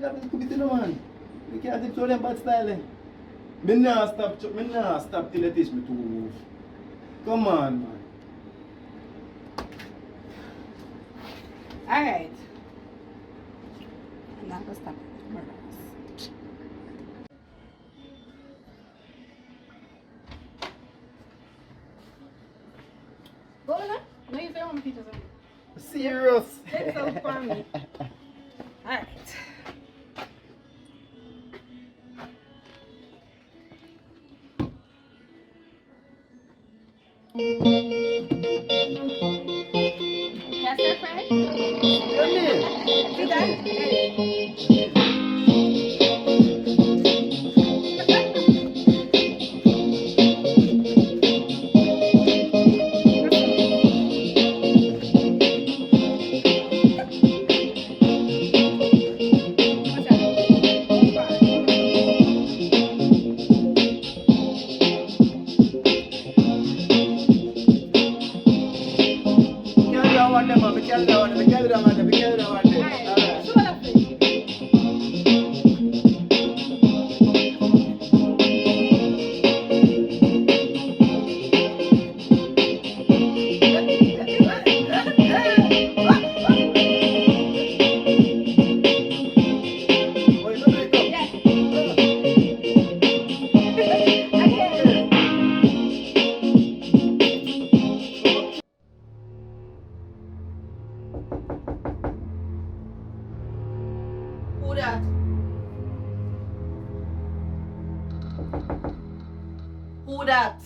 stop it, come no man. You can't show them bad style. Me nah stop till you teach me to move. Come on, man. Alright. I'm not gonna stop. Go on. No, you say one pictures of me. Serious. Take some for me. Alright. That's your friend? Come here. See that? Who that? Who that?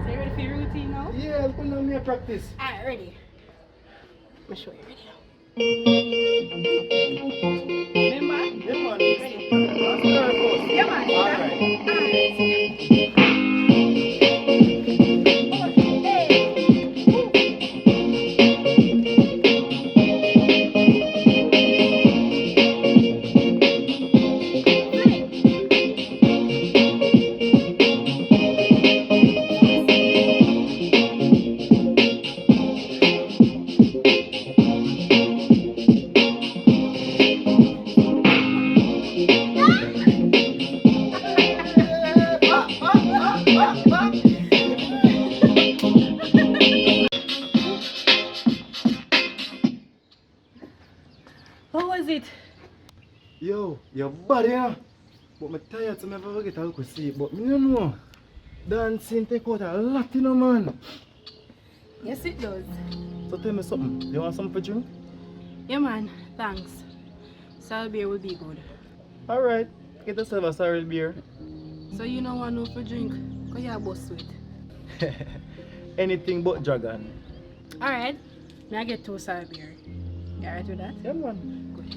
So you ready for your routine now? Yeah, put on me a practice. Alright, ready. I'm sure you're ready now. Remember? Yeah, man. Ready? Yeah, man. Alright. How was it? Yo, you're bad, yeah. But I'm tired, so I never get out to see it. But me don't know. Dancing take out a lot, you know, man. Yes, it does. So tell me something. You want something to drink? Yeah, man. Thanks. Sour beer will be good. Alright. Get yourself a sour beer. So you don't want no for drink? Because you're boss sweet. Anything but dragon. Alright. May I get 2 sour beer? You alright with that? Yeah, man. Good.